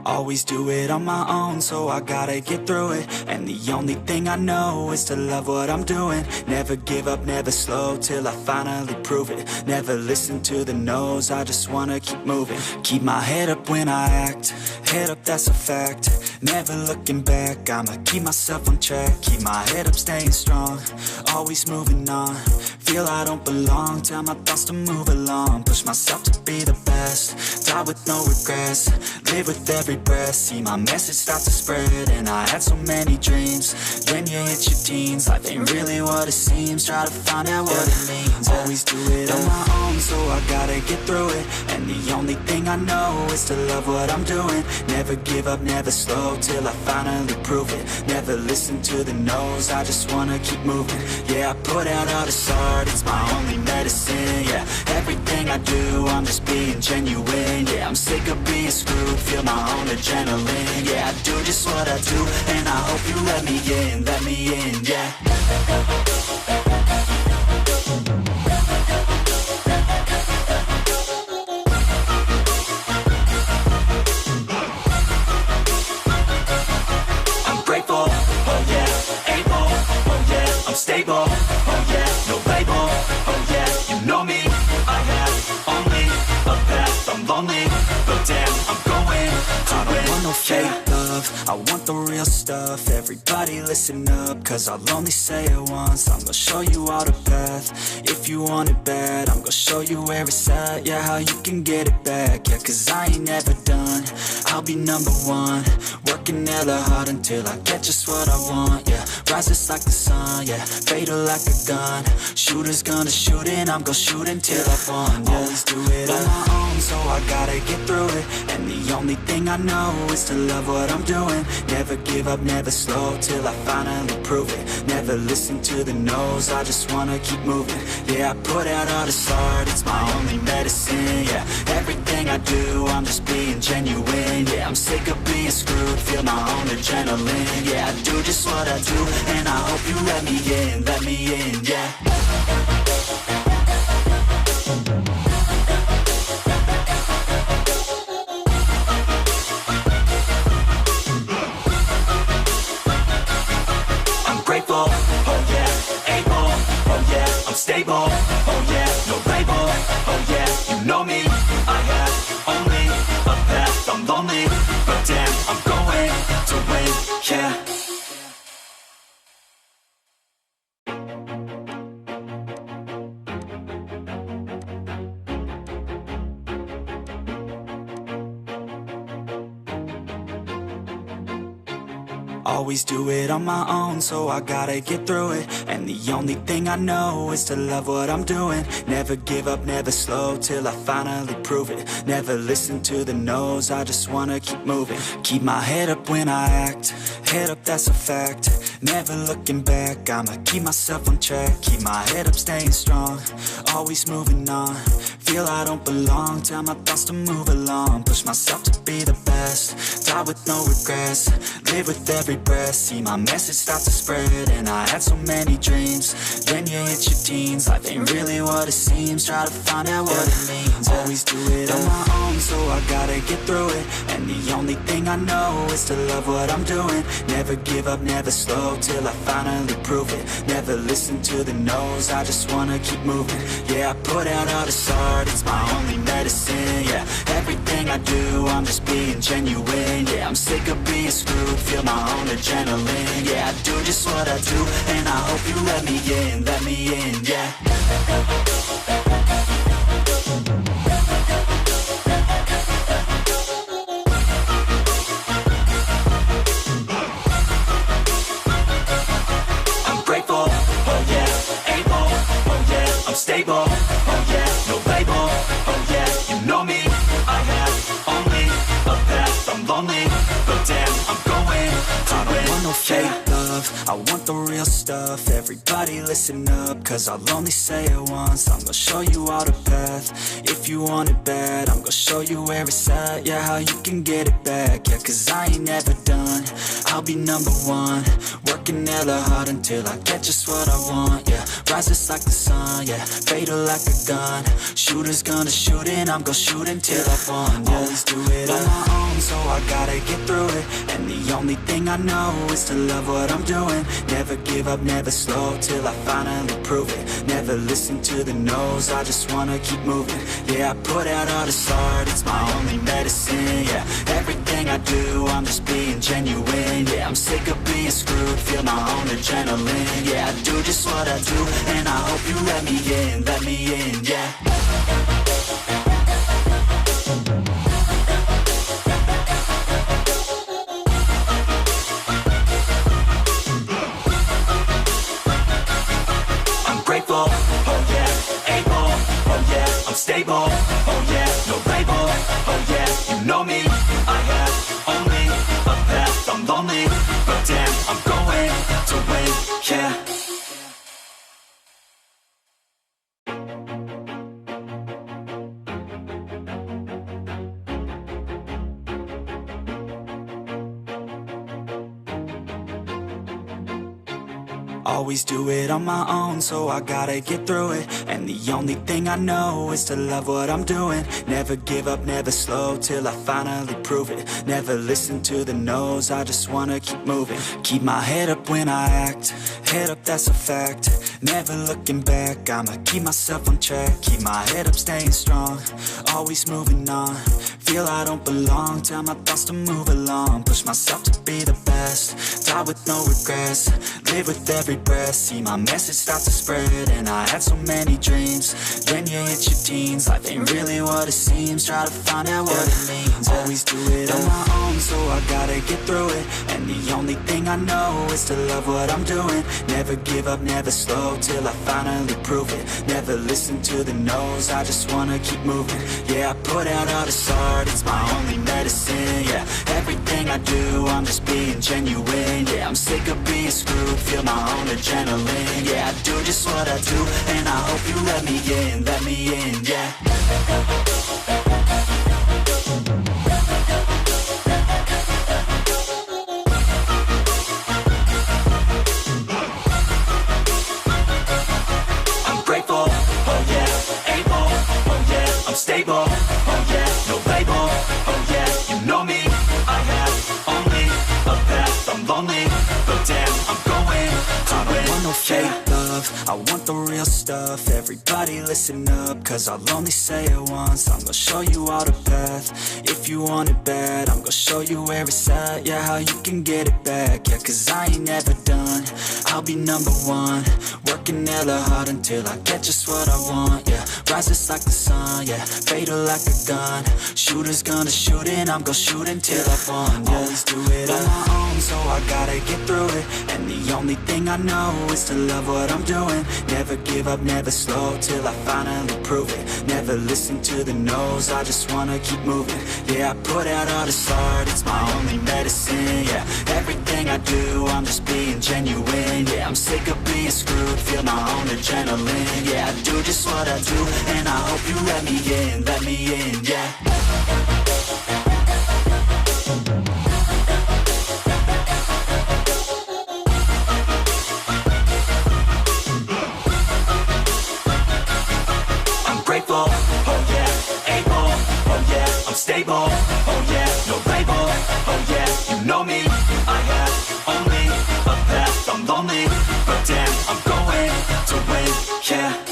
Always do it on my own, so I gotta get through it. And the only thing I know is to love what I'm doing. Never give up, never slow, till I finally prove it. Never listen to the no's, I just wanna keep moving. Keep my head up when I act, head up, that's a fact. Never looking back, I'ma keep myself on track. Keep my head up, staying strong, always moving on. Feel I don't belong, tell my thoughts to move along. Push myself to be the best, die with no regrets. Live with every breath, see my message start to spread. And I had so many dreams, then you hit your teens. Life ain't really what it seems, try to find out what it means. Always do it on my own, so I gotta get through it. And the only thing I know is to love what I'm doing. Never give up, never slow, till I finally prove it. Never listen to the no's, I just wanna keep moving. Yeah, I put out all this art, it's my only medicine. Yeah, everything I do, I'm just being genuine. Yeah, I'm sick of being screwed, feel my own adrenaline. Yeah, I do just what I do, and I hope you let me in, yeah. I'm grateful, oh yeah, able, oh yeah, I'm stable, oh yeah, no label, oh yeah, you know me, I have only a path, I'm lonely, but damn, I'm going to win. I don't want no fake love, I want the real stuff. Everybody listen up, cause I'll only say it once. I'm gonna show you all the path, if you want it bad. I'm gonna show you where it's at, yeah, how you can get it back. Yeah, cause I ain't never done, I'll be number one. Working hella hard until I get just what I want, yeah. Rises like the sun, yeah, fatal like a gun. Shooter's gonna shoot and I'm gonna shoot until I won, yeah. Always do it on my own, so I gotta get through it. And the only thing I know is to love what I'm doing. Never give up, never slow, till I finally prove it. Never listen to the no's, I just wanna keep moving. Yeah, I put out all this art, it's my only medicine. Yeah, everything I do, I'm just being genuine. Yeah, I'm sick of being screwed, feel my own adrenaline. Yeah, I do just what I do, and I hope you let me in, yeah. Grateful, oh yeah, able, oh yeah, I'm stable, oh yeah, no label, oh yeah, you know me, I have only a path, I'm lonely, but damn, I'm going to win, yeah. Always do it on my own, so I gotta get through it. And the only thing I know is to love what I'm doing. Never give up, never slow, till I finally prove it. Never listen to the no's, I just wanna keep moving. Keep my head up when I act, head up, that's a fact. Never looking back, I'ma keep myself on track. Keep my head up, staying strong, always moving on. Feel I don't belong, tell my thoughts to move along. Push myself to be the best, die with no regrets. Live with every breath, see my message start to spread. And I had so many dreams, then you hit your teens. Life ain't really what it seems, try to find out what it means. Always do it on my own, so I gotta get through it. And the only thing I know is to love what I'm doing. Never give up, never slow, till I finally prove it. Never listen to the no's, I just wanna keep moving. Yeah, I put out all this art, it's my only medicine. Yeah, everything I do, I'm just being genuine. Yeah, I'm sick of being screwed, feel my own adrenaline. Yeah, I do just what I do, and I hope you let me in, yeah. I'm grateful, oh yeah, able, oh yeah, I'm stable, oh yeah, no label, oh yeah, you know me, I have only a path, I'm lonely, but damn, I'm going to win. I don't want no fake love, I want the real stuff. Everybody listen up, cause I'll only say it once. I'm gonna show you all the path, if you want it bad. I'm gonna show you where it's at, yeah, how you can get it back. Yeah, cause I ain't never done, I'll be number one. Working Working hella hard until I get just what I want, yeah. Rises like the sun, yeah. Fatal like a gun. Shooter's gonna shoot and I'm gonna shoot until I fall, yeah. Always do it on my own, so I gotta get through it. And the only thing I know is to love what I'm doing. Never give up, never slow, till I finally prove it. Never listen to the no's, I just wanna keep moving. Yeah, I put out all this art, it's my only medicine, yeah. Everything I do, I'm just being genuine, yeah. I'm sick of being screwed, feel my own adrenaline, yeah. I do just what I do, and I hope you let me in, yeah. Oh yeah, able, oh yeah, I'm stable, oh yeah, no label, oh yeah, you know me, I have only a path, I'm lonely, but damn, I'm going to win, yeah. Always do it on my own, so I gotta get through it. And the only thing I know is to love what I'm doing. Never give up, never slow, till I finally prove it. Never listen to the no's, I just wanna keep moving. Keep my head up when I act, head up, that's a fact. Never looking back, I'ma keep myself on track. Keep my head up, staying strong, always moving on. Feel I don't belong, tell my thoughts to move along. Push myself to be the best, die with no regrets. Live with every breath, see my message start to spread. And I had so many dreams, then you hit your teens. Life ain't really what it seems, try to find out what it means. Always do it on my own, so I gotta get through it. And the only thing I know is to love what I'm doing. Never give up, never slow, till I finally prove it. Never listen to the no's, I just wanna keep moving. Yeah, I put out all this art, it's my only medicine, yeah. Everything I do, I'm just being genuine, yeah. I'm sick of being screwed, feel my own adrenaline, yeah. I do just what I do, and I hope you let me in, yeah. I'm grateful, oh yeah, able, oh yeah, I'm stable, oh yeah, no label, oh yeah, you know me, I have only a path, I'm lonely, but damn, I'm going to win. I don't want no fake love, I want the real stuff. Everybody listen up, cause I'll only say it once. I'm gonna show you all the path, if you want it bad. I'm gonna show you where it's at, yeah, how you can get it back. Yeah, cause I ain't never done, I'll be number one. Working hella hard until I get just what I want, yeah. Rises like the sun, yeah, fatal like a gun. Shooter's gonna shoot and I'm gonna shoot until I fall, yeah. Always do it on my own, so I gotta get through it. And the only thing I know is to love what I'm doing. Never give up, never slow, till I finally prove it. Never listen to the no's, I just wanna keep moving. Yeah, I put out all this art, it's my only medicine, yeah. Everything I do, I'm just being genuine, yeah. I'm sick of being screwed, feel my own adrenaline, yeah. I do just what I do, and I hope you let me in, yeah. Grateful, oh yeah, able, oh yeah, I'm stable, oh yeah, no label, oh yeah, you know me, I have only a path, I'm lonely, but damn, I'm going to win, yeah.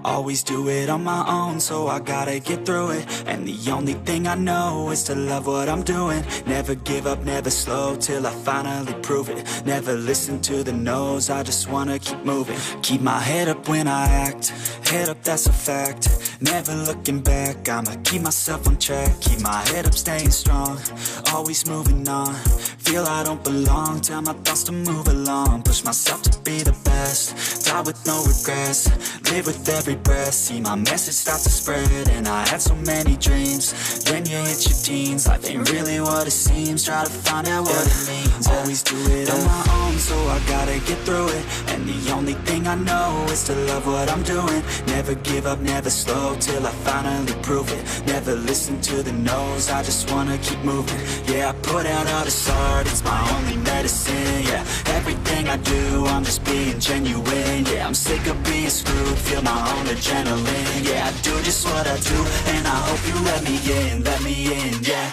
Always do it on my own, so I gotta get through it. And the only thing I know is to love what I'm doing. Never give up, never slow, till I finally prove it. Never listen to the no's, I just wanna keep moving. Keep my head up when I act, head up, that's a fact. Never looking back, I'ma keep myself on track. Keep my head up, staying strong, always moving on. Feel I don't belong, tell my thoughts to move along. Push myself to be the best, die with no regrets. Live with every breath, see my message start to spread. And I had so many dreams. Then you hit your teens, life ain't really what it seems. Try to find out what it means. Always do it on my own, so I gotta get through it. And the only thing I know is to love what I'm doing. Never give up, never slow, till I finally prove it. Never listen to the no's, I just wanna keep moving. Yeah, I put out all this art, it's my only medicine. Yeah, everything I do, I'm just being genuine. Yeah, I'm sick of being screwed, feel my own adrenaline. Yeah, I do just what I do, and I hope you let me in, yeah.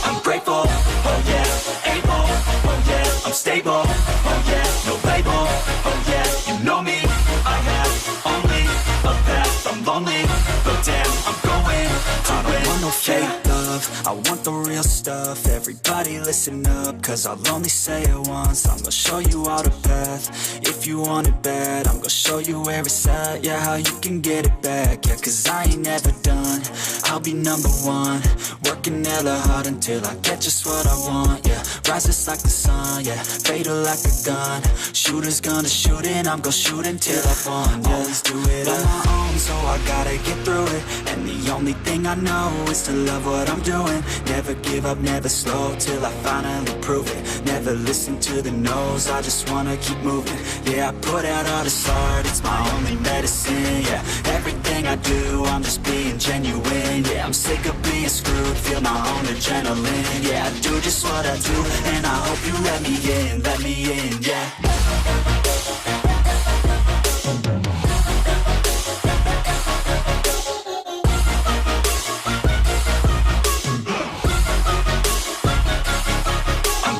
I'm grateful, oh yeah, able, oh yeah, I'm stable, oh yeah, no label, oh yeah, you know me, I have only a path, I'm lonely, but damn, I'm going to win. I don't want no fake love, I want the real stuff. Everybody listen up, cause I'll only say it once. I'm gonna show you all the path, if you want it bad. I'm gonna show you where it's at, yeah, how you can get it back. Yeah, cause I ain't never done, I'll be number one. Working hella hard until I get just what I want, yeah. Rises like the sun, yeah, fatal like a gun. Shooter's gonna shoot and I'm gonna shoot until I won, yeah. Always do it on my own, so I gotta get through it. And the only thing I know is to love what I'm doing. Never give up, never slow, till I finally prove it. Never listen to the no's, I just wanna keep moving. Yeah, I put out all this art, it's my only medicine. Yeah, everything I do, I'm just being genuine. Yeah, I'm sick of being screwed, feel my own adrenaline. Yeah, I do just what I do, and I hope you let me in, yeah.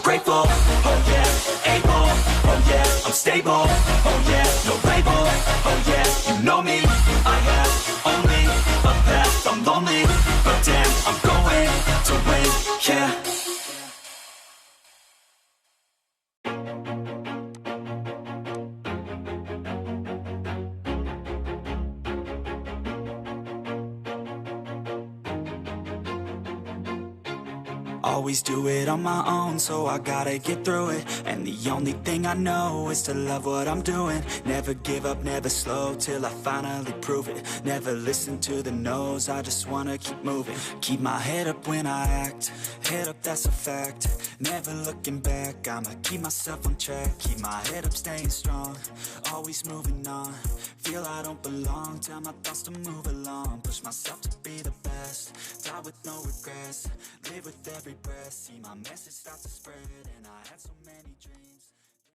Grateful, oh yeah, able, oh yeah, I'm stable, oh yeah, no label, oh yeah, you know me, I have only a path, I'm lonely, but damn, I'm going to win, yeah. Always do it on my own, so I gotta get through it. And the only thing I know is to love what I'm doing. Never give up, never slow, till I finally prove it. Never listen to the no's, I just wanna keep moving. Keep my head up when I act, head up, that's a fact. Never looking back, I'ma keep myself on track. Keep my head up, staying strong, always moving on. Feel I don't belong, tell my thoughts to move along. Push myself to be the best, die with no regrets. Live with every breath, see my message start to spread. And I had so many dreams.